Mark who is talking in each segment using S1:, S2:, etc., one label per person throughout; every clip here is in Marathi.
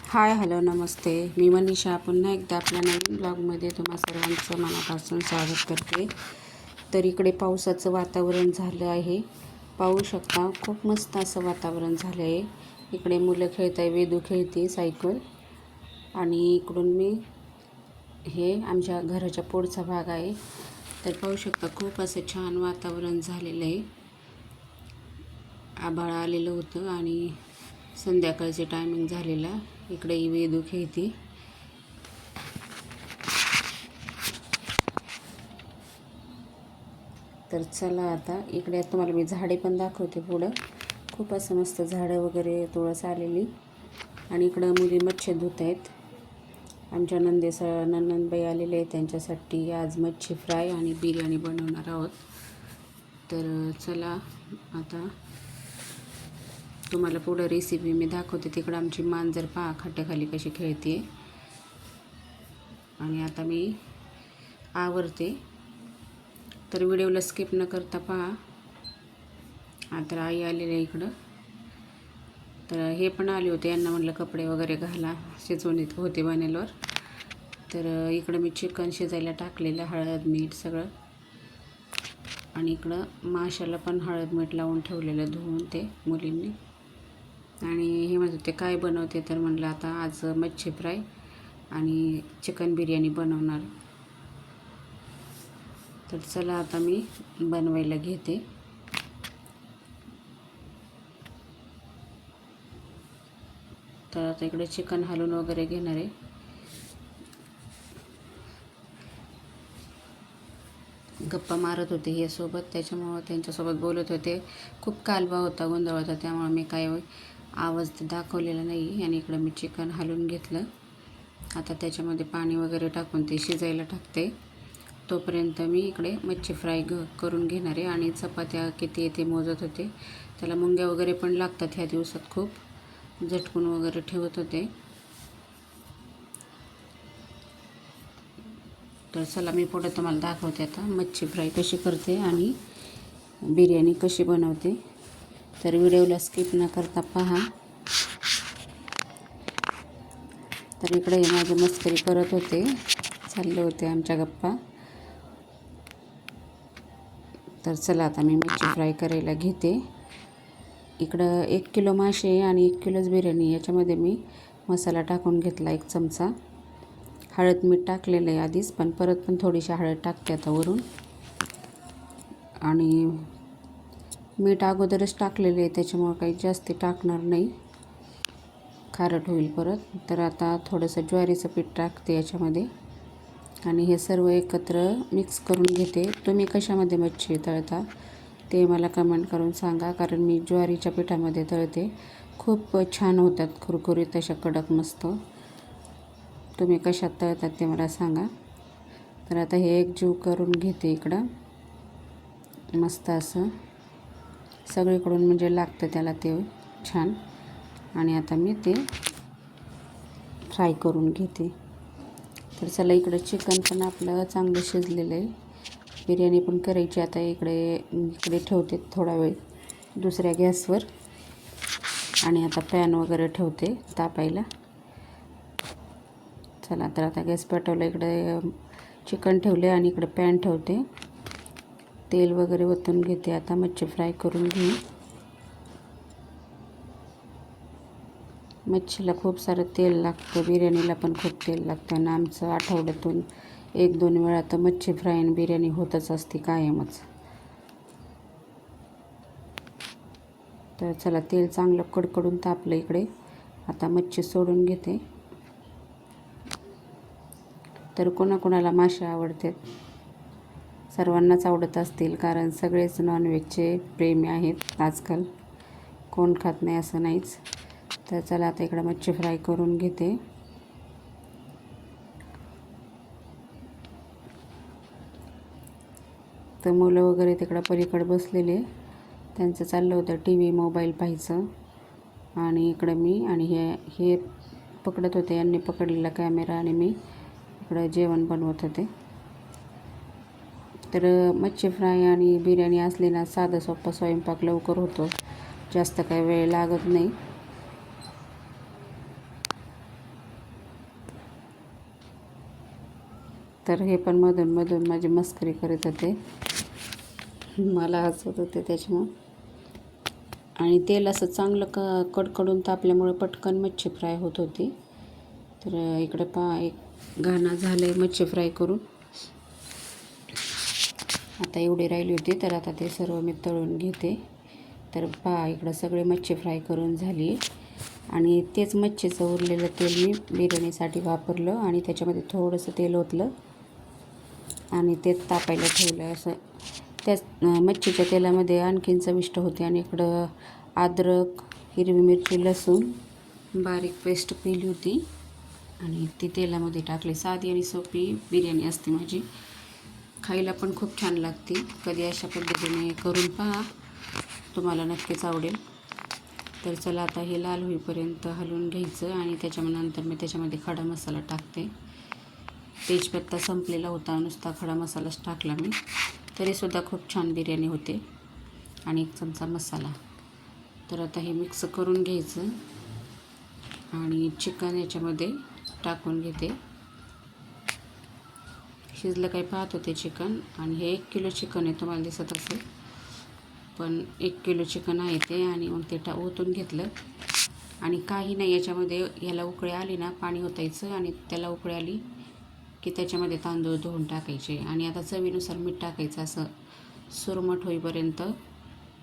S1: हाय हॅलो नमस्ते. मी मनीषा पुन्हा एकदा आपल्या नवीन ब्लॉगमध्ये तुम्हा सर्वांचं मनापासून स्वागत करते. तर इकडे पावसाचं वातावरण झालं आहे. पाहू शकता खूप मस्त असं वातावरण झालं आहे. इकडे मुलं खेळत आहे, वेदू खेळते सायकल. आणि इकडून मी हे आमच्या घराच्या पुढचा भाग आहे. तर पाहू शकता खूप असं छान वातावरण झालेलं आहे. आभाळ आलेलं होतं आणि संध्याकाळचे टायमिंग झालेला. इकडे वेदू खेळते. तर चला आता इकडे तुम्हाला मी झाडे पण दाखवते पुढं. खूप असं मस्त झाडं वगैरे तुळस आलेली. आणि इकडं मुली मच्छी धुत आहेत. आमच्या नंदनबाई आलेले आहेत, त्यांच्यासाठी आज मच्छी फ्राय आणि बिर्याणी बनवणार आहोत. तर चला आता तुम्हाला पुढं रेसिपी मी दाखवते. तिकडं आमची मांजर पहा खाट्याखाली कशी खेळते. आणि आता मी आवरते, तर व्हिडिओला स्किप न करता पहा. आता आई आलेले आहे इकडं. तर हे पण आले होते, यांना म्हटलं कपडे वगैरे घाला, शिजवणीत होते बनेलवर. तर इकडं मी चिकन शिजायला टाकलेलं, हळद मीठ सगळं. आणि इकडं माशाला पण हळद मीठ लावून ठेवलेलं धुवून ते मुलींनी. आणि हे म्हणत होते काय बनवते, तर म्हटलं आता आज मच्छी फ्राय आणि चिकन बिर्याणी बनवणार. तर चला आता मी बनवायला घेते. तर आता इकडे चिकन हलवून वगैरे घेणार आहे. गप्पा मारत होते हे सोबत, त्याच्यामुळं त्यांच्यासोबत बोलत होते. खूप कालवा होता, गोंधळ होता, त्यामुळं मी काय आवाज दाखवलेला नाही. आणि इकडं मी चिकन हलवून घेतलं. आता त्याच्यामध्ये पाणी वगैरे टाकून ते शिजायला टाकते. तोपर्यंत मी इकडे मच्छी फ्राय करून घेणार आहे. आणि चपात्या किती येते मोजत होते. त्याला मुंग्या वगैरे पण लागतात ह्या दिवसात, खूप झटकून वगैरे ठेवत होते. तर चला मी पुढे तुम्हाला दाखवते आता मच्छी फ्राय कशी करते आणि बिर्याणी कशी बनवते. तर व्हिडिओला स्किप न करता पहा. तर इकडे माझे मस्करी करत होते, चालले होते आमच्या गप्पा. तर चला आता मी मच्छी फ्राय करायला घेते. इकडं 1 किलो मासे आणि 1 किलोच बिर्याणी. याच्यामध्ये मी मसाला टाकून घेतला 1 चमचा. हळद मीठ टाकलेलं आहे आधीच, पण परत पण थोडीशी हळद टाकते आता वरून. आणि मीठ अगोदरच टाकलेलं आहे, त्याच्यामुळं काही जास्त टाकणार नाही, खारट होईल परत. तर आता थोडंसं ज्वारीचं पीठ टाकते याच्यामध्ये. आणि हे सर्व एकत्र मिक्स करून घेते. तुम्ही कशामध्ये मच्छी तळता ते मला कमेंट करून सांगा, कारण मी ज्वारीच्या पिठामध्ये तळते. खूप छान होतात, कुरकुरीत अशा कडक मस्त. तुम्ही कशात तळतात ते मला सांगा. तर आता हे एकजीव करून घेते इकडं मस्त असं सगळीकडून, म्हणजे लागतं त्याला ते छान. आणि आता मी ते फ्राय करून घेते. तर चला इकडं चिकन पण आपलं चांगलं शिजलेलं आहे. बिर्याणी पण करायची आता. इकडे ठेवते थोडा वेळ दुसऱ्या गॅसवर. आणि आता पॅन वगैरे ठेवते तापायला. चला तर आता गॅस पेटवला, इकडे चिकन ठेवले आणि इकडे पॅन ठेवते. तेल वगैरे ओतून घेते. आता मच्छी फ्राय करून घेऊ. मच्छीला खूप सारं तेल लागतं, बिर्याणीला पण खूप तेल लागतं. आणि आमचं आठवड्यातून 1-2 वेळा तर मच्छी फ्राय आणि बिर्याणी होतच असते कायमच. तर चला तेल चांगलं कडकडून तापलं इकडे. आता मच्छी सोडून घेते. तर कोणाकोणाला मासे आवडतात, सर्वांनाच आवडत असतील, कारण सगळेच नॉनव्हेजचे प्रेमी आहेत आजकाल. कोण खात नाही असं नाहीच. तर चला आता इकडं मच्छी फ्राय करून घेते. तर मुलं वगैरे तिकडं पलीकडे बसलेले, त्यांचं चाललं होतं TV मोबाईल पाहायचं. आणि इकडं मी आणि हे पकडत होते, यांनी पकडलेला कॅमेरा आणि मी इकडं जेवण बनवत होते. तर मच्छी फ्राय आणि बिर्याणी असली ना, साधा सोपा स्वयंपाक लवकर होतो, जास्त काही वेळ लागत नाही. तर हे पण मधून मधून माझी मस्करी करत होते, मला हसत होते त्याच्यामुळं. आणि तेल असं चांगलं कडकडून तापल्यामुळे पटकन मच्छी फ्राय होत होती. तर इकडे एक घाणा झालं आहे मच्छी फ्राय करून. आता एवढी राहिली होती, तर आता ते सर्व मी तळून घेते. तर इकडं सगळे मच्छी फ्राय करून झाली आणि तेच मच्छीचं उरलेलं तेल मी बिर्याणीसाठी वापरलं आणि त्याच्यामध्ये थोडंसं तेल ओतलं आणि ते तापायला ठेवलं. असं त्याच मच्छीच्या तेलामध्ये आणखीन चविष्ट होते. आणि इकडं अद्रक, हिरवी मिरची, लसूण बारीक पेस्ट केली होती आणि ती तेलामध्ये टाकली. साधी आणि सोपी बिर्याणी असते माझी, खायला पण खूप छान लागते. कधी अशा पद्धतीने करून पहा, तुम्हाला नक्कीच आवडेल. तर चला आता हे लाल होईपर्यंत हलवून घ्यायचं आणि त्याच्यानंतर मी त्याच्यामध्ये खडा मसाला टाकते. तेजपत्ता संपलेला होता, नुसता खडा मसालाच टाकला मी, तरीसुद्धा खूप छान बिर्याणी होते. आणि 1 चमचा मसाला. तर आता हे मिक्स करून घ्यायचं आणि चिकन याच्यामध्ये टाकून घेते. शिजलं काही पाहत होते चिकन. आणि हे 1 किलो चिकन आहे, तुम्हाला दिसत असेल, पण 1 किलो चिकन आहे ते. आणि मग ते ओतून घेतलं आणि काही नाही, याच्यामध्ये ह्याला उकळी आली ना पाणी ओतायचं आणि त्याला उकळी आली की त्याच्यामध्ये तांदूळ धुवून टाकायचे आणि आता चवीनुसार मीठ टाकायचं. असं सुरमट होईपर्यंत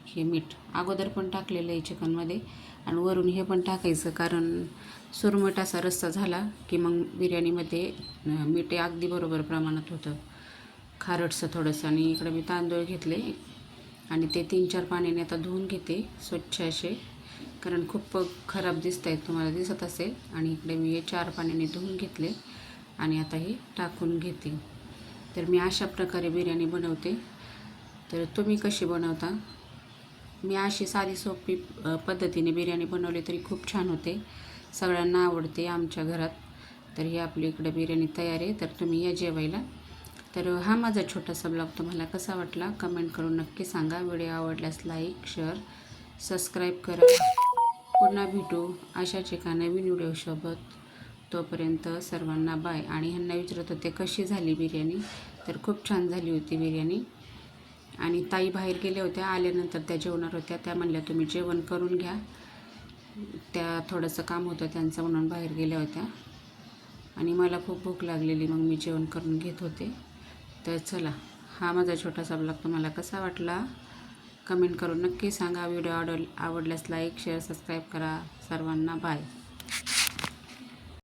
S1: हे मीठ अगोदर पण टाकलेलं आहे चिकनमध्ये आणि वरून हे पण टाकायचं, कारण सुरमट असा रस्सा झाला की मग बिर्याणीमध्ये मीठ अगदी बरोबर प्रमाणात होतं, खारटसं थोडंसं. आणि इकडे मी तांदूळ घेतले आणि ते 3-4 पाण्याने आता धुवून घेते स्वच्छ असे, कारण खूप खराब दिसत आहेत, तुम्हाला दिसत असेल. आणि इकडे मी हे 4 पाण्याने धुवून घेतले आणि आता हे टाकून घेते. तर मी अशा प्रकारे बिर्याणी बनवते. तर तुम्ही कशी बनवता? मी अशी साधी सोपी पद्धतीने बिर्याणी बनवली तरी खूप छान होते, सगळ्यांना आवडते आमच्या घरात. तर ही आपली इकडे बिर्याणी तयार आहे, तर तुम्ही या जेवायला. तर हा माझा छोटासा ब्लॉग तुम्हाला कसा वाटला कमेंट करून नक्की सांगा. व्हिडिओ आवडल्यास लाईक, शेअर, सबस्क्राईब करा. पुन्हा भेटू अशाच एका नवीन व्हिडिओसोबत. तोपर्यंत सर्वांना बाय. आणि ह्यांना विचारत होते कशी झाली बिर्याणी, तर खूप छान झाली होती बिर्याणी. आणि ताई बाहेर गेल्या होत्या, आल्यानंतर त्या जेवणार होत्या. त्या म्हणल्या तुम्ही जेवण करून घ्या, त्या थोडंसं काम होतं त्यांचं म्हणून बाहेर गेल्या होत्या. आणि मला खूप भूक लागलेली, मग मी जेवण करून घेत होते. तर चला, हा माझा छोटासा ब्लॉग तुम्हाला कसा वाटला कमेंट करून नक्की सांगा. व्हिडिओ आवडल्यास लाईक, शेअर, सबस्क्राईब करा. सर्वांना बाय.